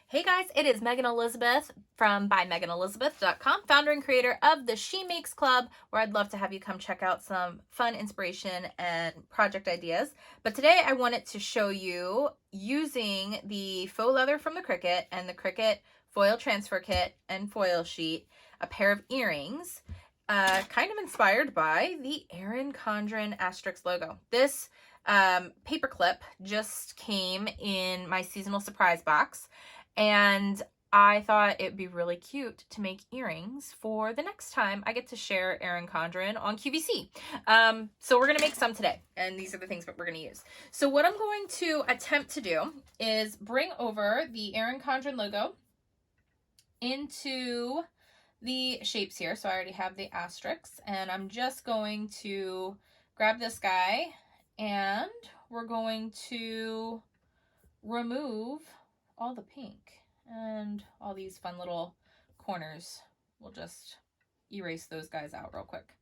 Hey guys, it is Megan Elizabeth from bymeganelizabeth.com, founder and creator of the She Makes Club, where I'd love to have you come check out some fun inspiration and project ideas. But today I wanted to show you using the faux leather from the Cricut and the Cricut foil transfer kit and foil sheet, a pair of earrings, kind of inspired by the Erin Condren asterisk logo. This paper clip just came in my seasonal surprise box, and I thought it'd be really cute to make earrings for the next time I get to share Erin Condren on QVC. So we're going to make some today, and these are the things that we're going to use. So what I'm going to attempt to do is bring over the Erin Condren logo into the shapes here. So I already have the asterisks, and I'm just going to grab this guy, and we're going to remove all the pink and all these fun little corners. We'll just erase those guys out real quick.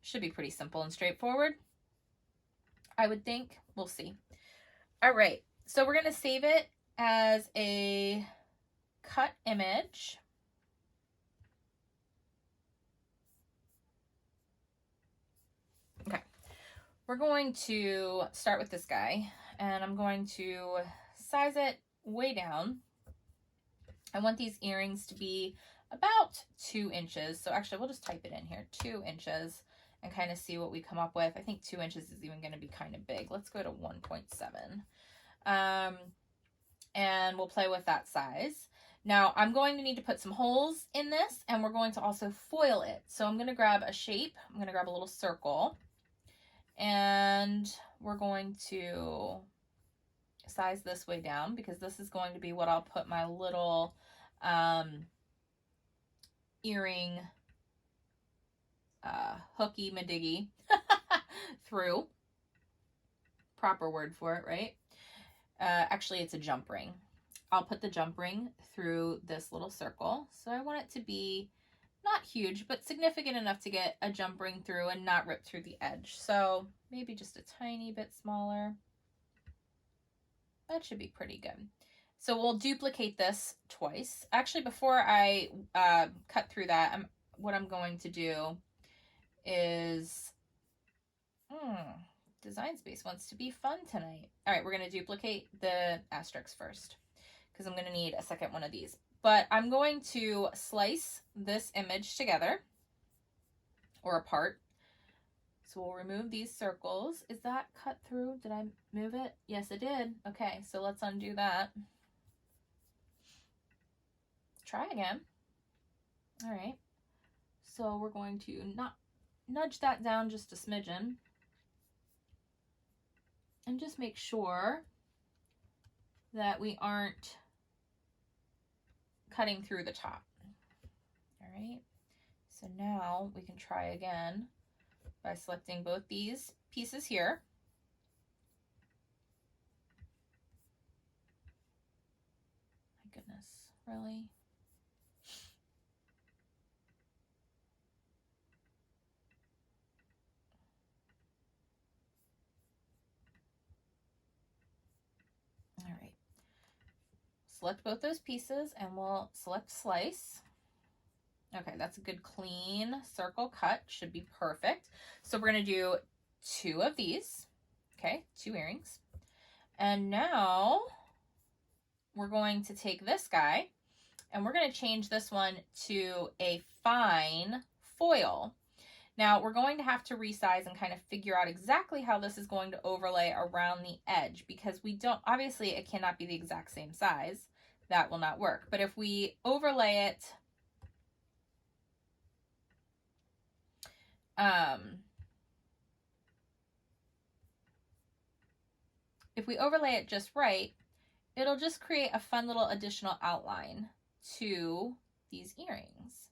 Should be pretty simple and straightforward, I would think. We'll see. All right, so we're going to save it as a cut image. Okay, we're going to start with this guy, and I'm going to size it way down. I want these earrings to be about 2 inches. So actually, we'll just type it in here, 2 inches, and kind of see what we come up with. I think 2 inches is even going to be kind of big. Let's go to 1.7. And we'll play with that size. Now, I'm going to need to put some holes in this, and we're going to also foil it. So I'm going to grab a shape. I'm going to grab a little circle, and we're going to size this way down because this is going to be what I'll put my little earring hooky madiggy through. Proper word for it, right? Actually, it's a jump ring. I'll put the jump ring through this little circle. So I want it to be not huge, but significant enough to get a jump ring through and not rip through the edge. So maybe just a tiny bit smaller. That should be pretty good. So we'll duplicate this twice. Actually, before I cut through that, what I'm going to do is, Design Space wants to be fun tonight. All right, we're going to duplicate the asterisks first because I'm going to need a second one of these. But I'm going to slice this image together or apart. So we'll remove these circles. Is that cut through? Did I move it? Yes, it did. Okay, so let's undo that. Try again. All right. So we're going to nudge that down just a smidgen. And just make sure that we aren't cutting through the top. All right. So now we can try again by selecting both these pieces here. My goodness, really? All right. Select both those pieces and we'll select slice. Okay, that's a good clean circle cut. Should be perfect. So we're going to do 2 of these. Okay, 2 earrings. And now we're going to take this guy and we're going to change this one to a fine foil. Now we're going to have to resize and kind of figure out exactly how this is going to overlay around the edge because we don't, obviously it cannot be the exact same size. That will not work. But if we overlay it just right, it'll just create a fun little additional outline to these earrings.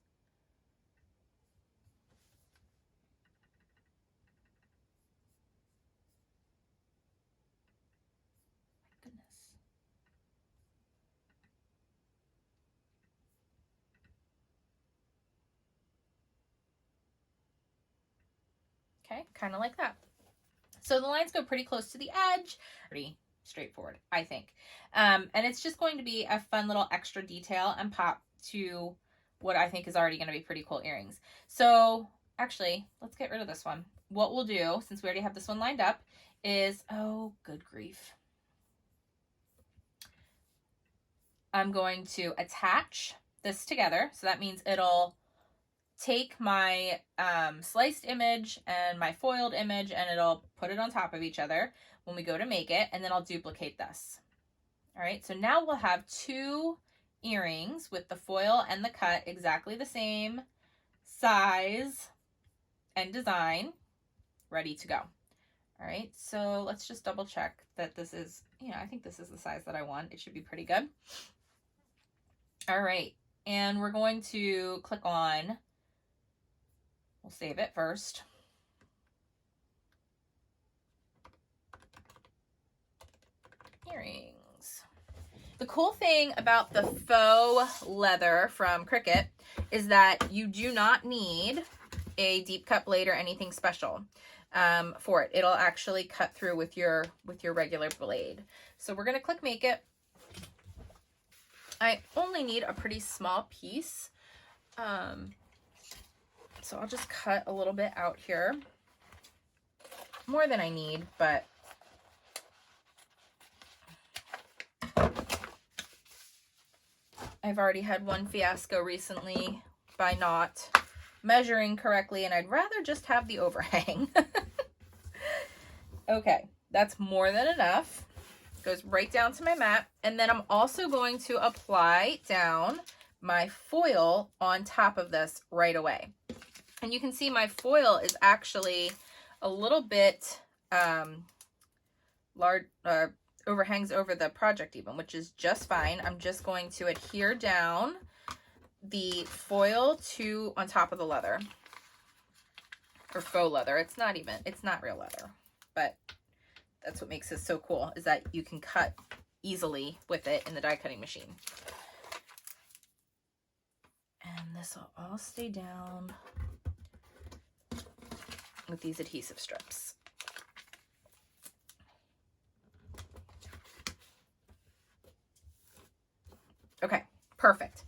My goodness. Okay, kind of like that. So the lines go pretty close to the edge. straightforward, I think. And it's just going to be a fun little extra detail and pop to what I think is already going to be pretty cool earrings. So actually, let's get rid of this one. What we'll do, since we already have this one lined up, is, oh, good grief. I'm going to attach this together. So that means it'll take my sliced image and my foiled image and it'll put it on top of each other when we go to make it, and then I'll duplicate this. All right, so now we'll have two earrings with the foil and the cut exactly the same size and design, ready to go. All right, so let's just double check that this is, I think this is the size that I want. It should be pretty good. All right, and we're going to click on, we'll save it first. Earrings. The cool thing about the faux leather from Cricut is that you do not need a deep cut blade or anything special for it. It'll actually cut through with your regular blade. So we're going to click make it. I only need a pretty small piece. So I'll just cut a little bit out here. More than I need, but I've already had one fiasco recently by not measuring correctly, and I'd rather just have the overhang. Okay, that's more than enough. Goes right down to my mat, and then I'm also going to apply down my foil on top of this right away. And you can see my foil is actually a little bit large, overhangs over the project even, which is just fine. I'm just going to adhere down the foil to on top of the leather, or faux leather. It's not real leather, but that's what makes this so cool, is that you can cut easily with it in the die cutting machine. And this will all stay down with these adhesive strips. Okay, perfect.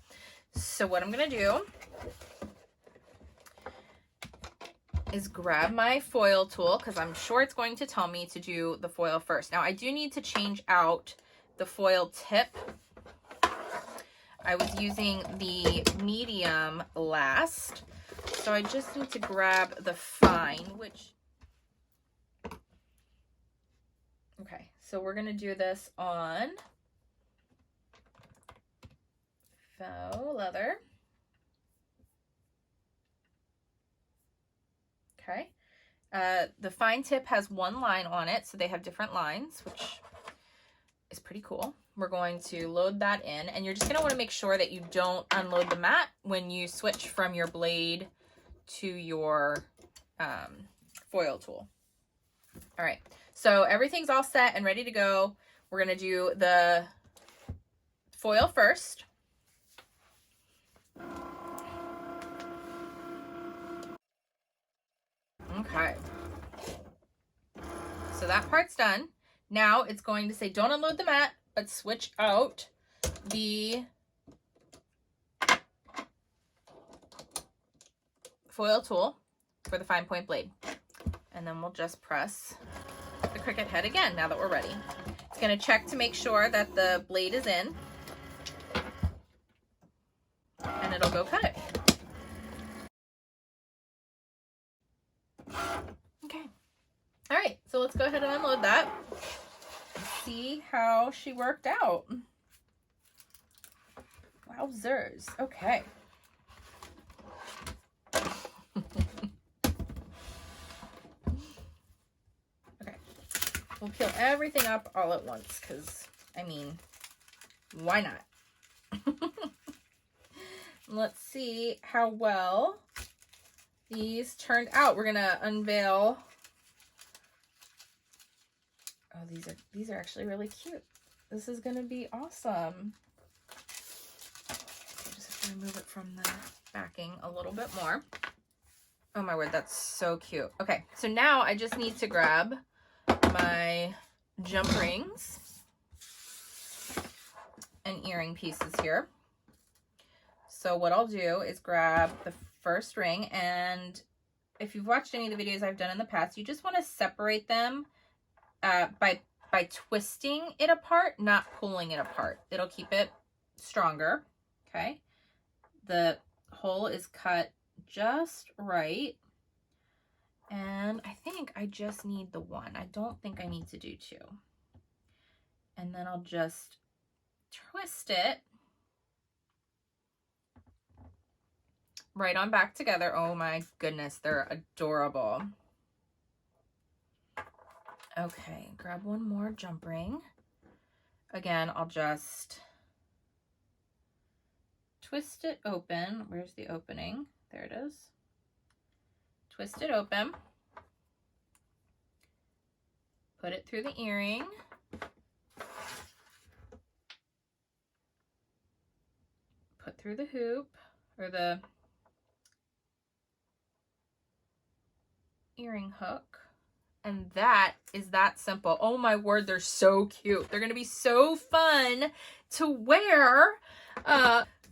So what I'm gonna do is grab my foil tool, because I'm sure it's going to tell me to do the foil first. Now I do need to change out the foil tip. I was using the medium last, so I just need to grab the fine, which, okay, so we're gonna do this on faux leather. Okay. The fine tip has one line on it, so they have different lines, which is pretty cool. We're going to load that in, and you're just going to want to make sure that you don't unload the mat when you switch from your blade to your foil tool. All right, so everything's all set and ready to go. We're going to do the foil first. Okay, so that part's done. Now it's going to say don't unload the mat, but switch out the foil tool for the fine point blade. And then we'll just press the Cricut head again now that we're ready. It's going to check to make sure that the blade is in, and it'll go cut it. Okay. All right, so let's go ahead and unload that and see how she worked out. Wowzers. Okay. Okay. We'll peel everything up all at once because, I mean, why not? Let's see how well these turned out. We're going to unveil. Oh, these are actually really cute. This is going to be awesome. I just have to remove it from the backing a little bit more. Oh my word, that's so cute. Okay, so now I just need to grab my jump rings. and earring pieces here. So what I'll do is grab the first ring, and if you've watched any of the videos I've done in the past, you just want to separate them by twisting it apart, not pulling it apart. It'll keep it stronger. Okay. The hole is cut just right. And I think I just need the one. I don't think I need to do two. And then I'll just twist it right on back together. Oh my goodness, they're adorable. Okay, grab one more jump ring. Again, I'll just twist it open. Where's the opening? There it is. Twist it open. Put it through the earring. Put through the hoop, or the earring hook. And that is that simple. Oh my word, they're so cute. They're gonna be so fun to wear.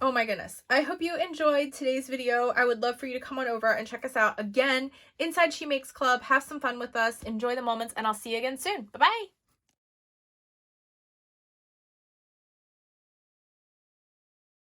Oh my goodness. I hope you enjoyed today's video. I would love for you to come on over and check us out again inside She Makes Club. Have some fun with us. Enjoy the moments, and I'll see you again soon. Bye-bye.